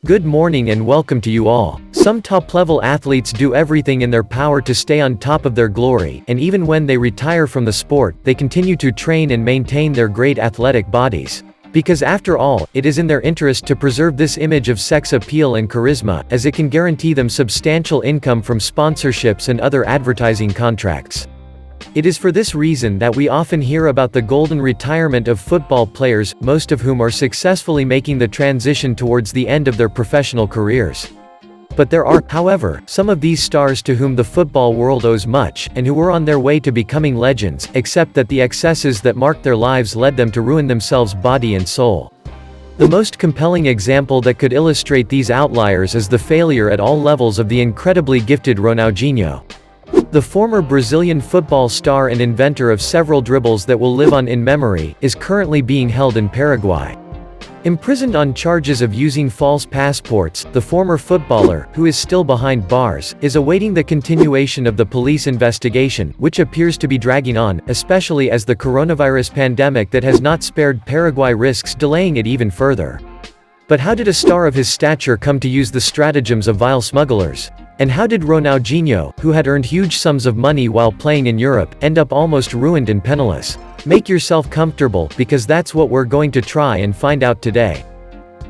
Good morning and welcome to you all. Some top-level athletes do everything in their power to stay on top of their glory, and even when they retire from the sport, they continue to train and maintain their great athletic bodies. Because after all, it is in their interest to preserve this image of sex appeal and charisma, as it can guarantee them substantial income from sponsorships and other advertising contracts. It is for this reason that we often hear about the golden retirement of football players, most of whom are successfully making the transition towards the end of their professional careers. But there are, however, some of these stars to whom the football world owes much, and who were on their way to becoming legends, except that the excesses that marked their lives led them to ruin themselves body and soul. The most compelling example that could illustrate these outliers is the failure at all levels of the incredibly gifted Ronaldinho. The former Brazilian football star and inventor of several dribbles that will live on in memory, is currently being held in Paraguay. Imprisoned on charges of using false passports, the former footballer, who is still behind bars, is awaiting the continuation of the police investigation, which appears to be dragging on, especially as the coronavirus pandemic that has not spared Paraguay risks delaying it even further. But how did a star of his stature come to use the stratagems of vile smugglers? And how did Ronaldinho, who had earned huge sums of money while playing in Europe, end up almost ruined and penniless? Make yourself comfortable, because that's what we're going to try and find out today.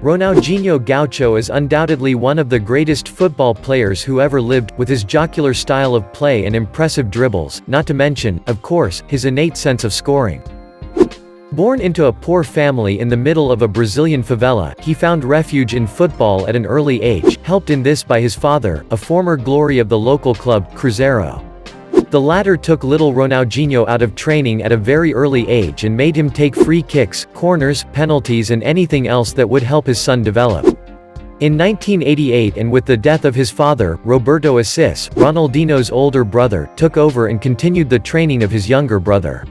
Ronaldinho Gaucho is undoubtedly one of the greatest football players who ever lived, with his jocular style of play and impressive dribbles, not to mention, of course, his innate sense of scoring. Born into a poor family in the middle of a Brazilian favela, he found refuge in football at an early age, helped in this by his father, a former glory of the local club, Cruzeiro. The latter took little Ronaldinho out of training at a very early age and made him take free kicks, corners, penalties and anything else that would help his son develop. In 1988, and with the death of his father, Roberto Assis, Ronaldinho's older brother, took over and continued the training of his younger brother.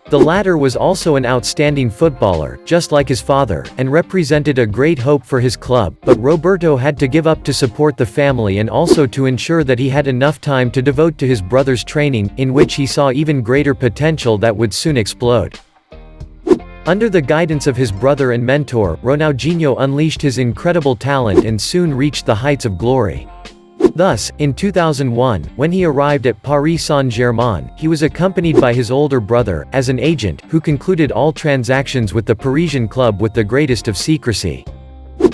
The latter was also an outstanding footballer, just like his father, and represented a great hope for his club, but Roberto had to give up to support the family and also to ensure that he had enough time to devote to his brother's training, in which he saw even greater potential that would soon explode. Under the guidance of his brother and mentor, Ronaldinho unleashed his incredible talent and soon reached the heights of glory. Thus, in 2001, when he arrived at Paris Saint-Germain, he was accompanied by his older brother, as an agent, who concluded all transactions with the Parisian club with the greatest of secrecy.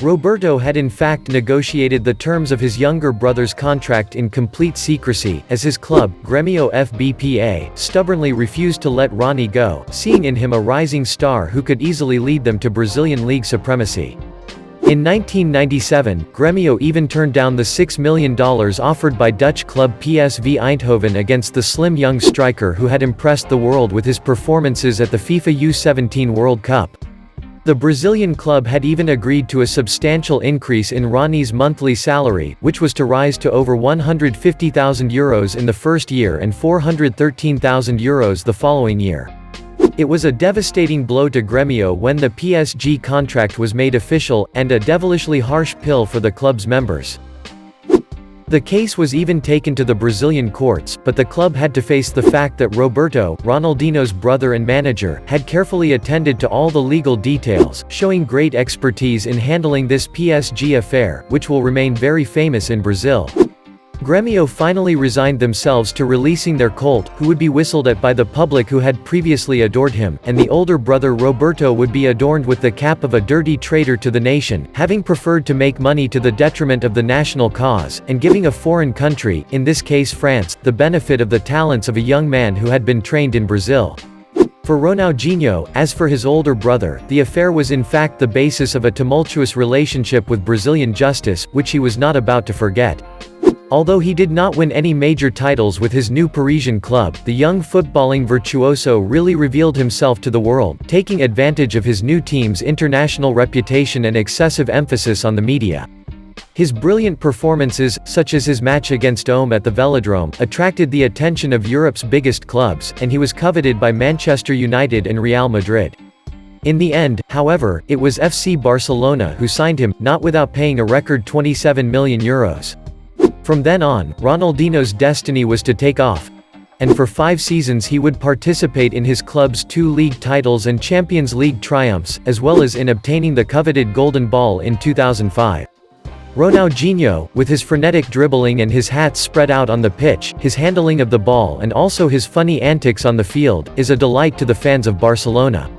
Roberto had in fact negotiated the terms of his younger brother's contract in complete secrecy, as his club, Grêmio FBPA, stubbornly refused to let Ronnie go, seeing in him a rising star who could easily lead them to Brazilian league supremacy. In 1997, Grêmio even turned down the $6 million offered by Dutch club PSV Eindhoven against the slim young striker who had impressed the world with his performances at the FIFA U17 World Cup. The Brazilian club had even agreed to a substantial increase in Ronnie's monthly salary, which was to rise to over €150,000 in the first year and €413,000 the following year. It was a devastating blow to Grêmio when the PSG contract was made official, and a devilishly harsh pill for the club's members. The case was even taken to the Brazilian courts, but the club had to face the fact that Roberto, Ronaldinho's brother and manager, had carefully attended to all the legal details, showing great expertise in handling this PSG affair, which will remain very famous in Brazil. Grêmio finally resigned themselves to releasing their colt, who would be whistled at by the public who had previously adored him, and the older brother Roberto would be adorned with the cap of a dirty traitor to the nation, having preferred to make money to the detriment of the national cause, and giving a foreign country, in this case France, the benefit of the talents of a young man who had been trained in Brazil. For Ronaldinho, as for his older brother, the affair was in fact the basis of a tumultuous relationship with Brazilian justice, which he was not about to forget. Although he did not win any major titles with his new Parisian club, the young footballing virtuoso really revealed himself to the world, taking advantage of his new team's international reputation and excessive emphasis on the media. His brilliant performances, such as his match against Ohm at the Velodrome, attracted the attention of Europe's biggest clubs, and he was coveted by Manchester United and Real Madrid. In the end, however, it was FC Barcelona who signed him, not without paying a record €27 million. From then on, Ronaldinho's destiny was to take off, and for 5 seasons he would participate in his club's 2 league titles and Champions League triumphs, as well as in obtaining the coveted Golden Ball in 2005. Ronaldinho, with his frenetic dribbling and his hats spread out on the pitch, his handling of the ball and also his funny antics on the field, is a delight to the fans of Barcelona.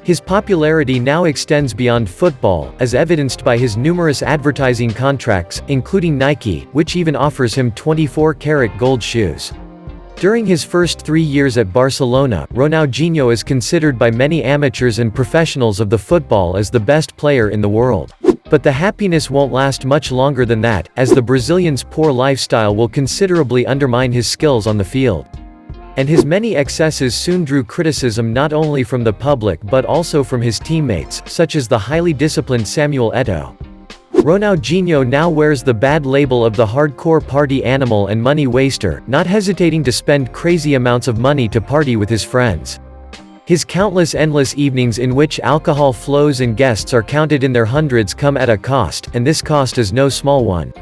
His popularity now extends beyond football, as evidenced by his numerous advertising contracts, including Nike, which even offers him 24-karat gold shoes. During his first 3 years at Barcelona, Ronaldinho is considered by many amateurs and professionals of the football as the best player in the world. But the happiness won't last much longer than that, as the Brazilian's poor lifestyle will considerably undermine his skills on the field. And his many excesses soon drew criticism not only from the public but also from his teammates, such as the highly disciplined Samuel Eto'o. Ronaldinho now wears the bad label of the hardcore party animal and money waster, not hesitating to spend crazy amounts of money to party with his friends. His countless endless evenings in which alcohol flows and guests are counted in their hundreds come at a cost, and this cost is no small one.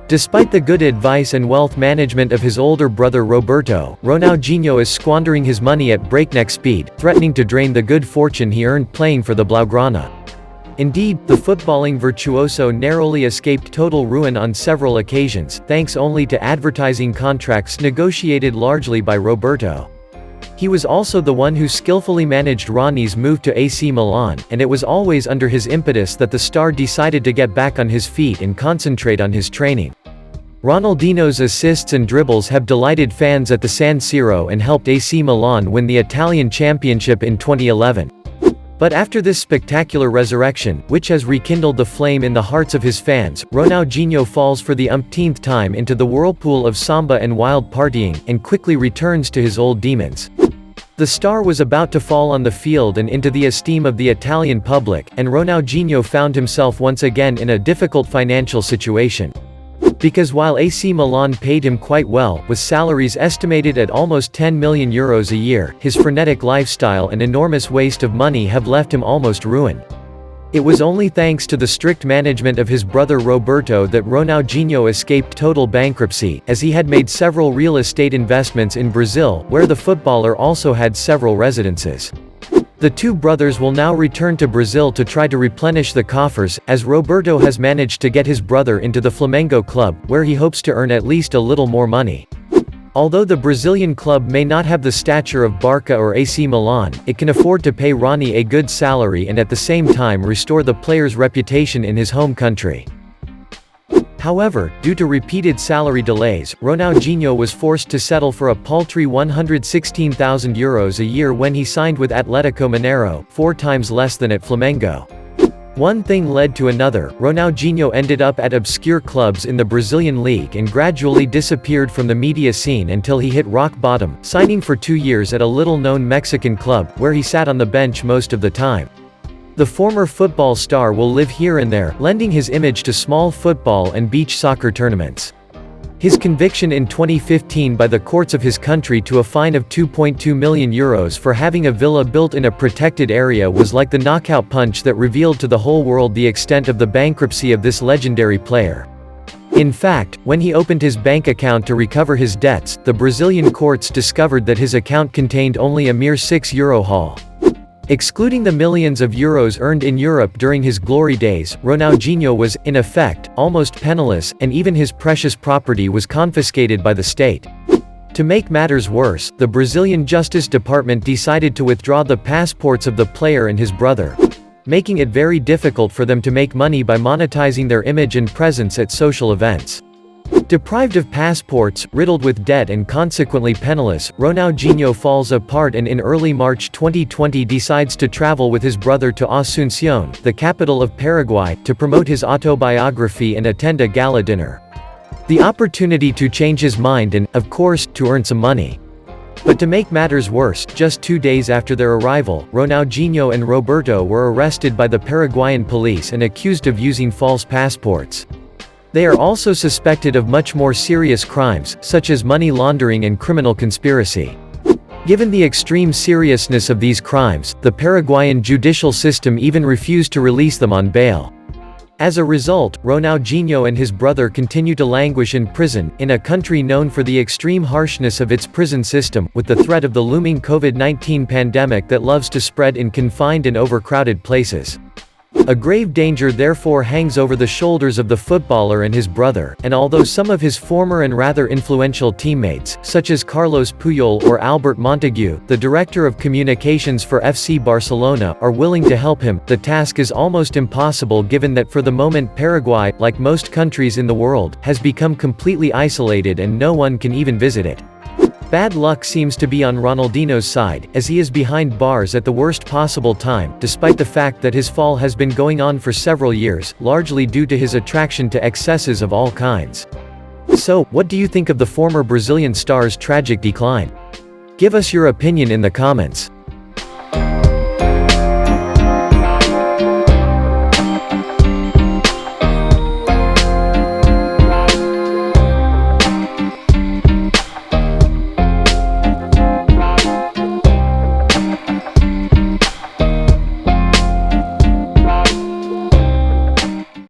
Despite the good advice and wealth management of his older brother Roberto, Ronaldinho is squandering his money at breakneck speed, threatening to drain the good fortune he earned playing for the Blaugrana. Indeed, the footballing virtuoso narrowly escaped total ruin on several occasions, thanks only to advertising contracts negotiated largely by Roberto. He was also the one who skillfully managed Ronnie's move to AC Milan, and it was always under his impetus that the star decided to get back on his feet and concentrate on his training. Ronaldinho's assists and dribbles have delighted fans at the San Siro and helped AC Milan win the Italian championship in 2011. But after this spectacular resurrection, which has rekindled the flame in the hearts of his fans, Ronaldinho falls for the umpteenth time into the whirlpool of samba and wild partying, and quickly returns to his old demons. The star was about to fall on the field and into the esteem of the Italian public, and Ronaldinho found himself once again in a difficult financial situation. Because while AC Milan paid him quite well, with salaries estimated at almost €10 million a year, his frenetic lifestyle and enormous waste of money have left him almost ruined. It was only thanks to the strict management of his brother Roberto that Ronaldinho escaped total bankruptcy, as he had made several real estate investments in Brazil, where the footballer also had several residences. The two brothers will now return to Brazil to try to replenish the coffers, as Roberto has managed to get his brother into the Flamengo club, where he hopes to earn at least a little more money. Although the Brazilian club may not have the stature of Barca or AC Milan, it can afford to pay Ronnie a good salary and at the same time restore the player's reputation in his home country. However, due to repeated salary delays, Ronaldinho was forced to settle for a paltry €116,000 a year when he signed with Atlético Mineiro, 4 times less than at Flamengo. One thing led to another. Ronaldinho ended up at obscure clubs in the Brazilian league and gradually disappeared from the media scene until he hit rock bottom, signing for 2 years at a little-known Mexican club, where he sat on the bench most of the time. The former football star will live here and there, lending his image to small football and beach soccer tournaments. His conviction in 2015 by the courts of his country to a fine of €2.2 million for having a villa built in a protected area was like the knockout punch that revealed to the whole world the extent of the bankruptcy of this legendary player. In fact, when he opened his bank account to recover his debts, the Brazilian courts discovered that his account contained only a mere €6 haul. Excluding the millions of euros earned in Europe during his glory days, Ronaldinho was, in effect, almost penniless, and even his precious property was confiscated by the state. To make matters worse, the Brazilian Justice Department decided to withdraw the passports of the player and his brother, making it very difficult for them to make money by monetizing their image and presence at social events. Deprived of passports, riddled with debt and consequently penniless, Ronaldinho falls apart and in early March 2020 decides to travel with his brother to Asunción, the capital of Paraguay, to promote his autobiography and attend a gala dinner. The opportunity to change his mind and, of course, to earn some money. But to make matters worse, just 2 days after their arrival, Ronaldinho and Roberto were arrested by the Paraguayan police and accused of using false passports. They are also suspected of much more serious crimes, such as money laundering and criminal conspiracy. Given the extreme seriousness of these crimes, the Paraguayan judicial system even refused to release them on bail. As a result, Ronaldinho and his brother continue to languish in prison, in a country known for the extreme harshness of its prison system, with the threat of the looming COVID-19 pandemic that loves to spread in confined and overcrowded places. A grave danger therefore hangs over the shoulders of the footballer and his brother, and although some of his former and rather influential teammates, such as Carlos Puyol or Albert Montague, the director of communications for FC Barcelona, are willing to help him, the task is almost impossible given that for the moment Paraguay, like most countries in the world, has become completely isolated and no one can even visit it. Bad luck seems to be on Ronaldinho's side, as he is behind bars at the worst possible time, despite the fact that his fall has been going on for several years, largely due to his attraction to excesses of all kinds. So, what do you think of the former Brazilian star's tragic decline? Give us your opinion in the comments.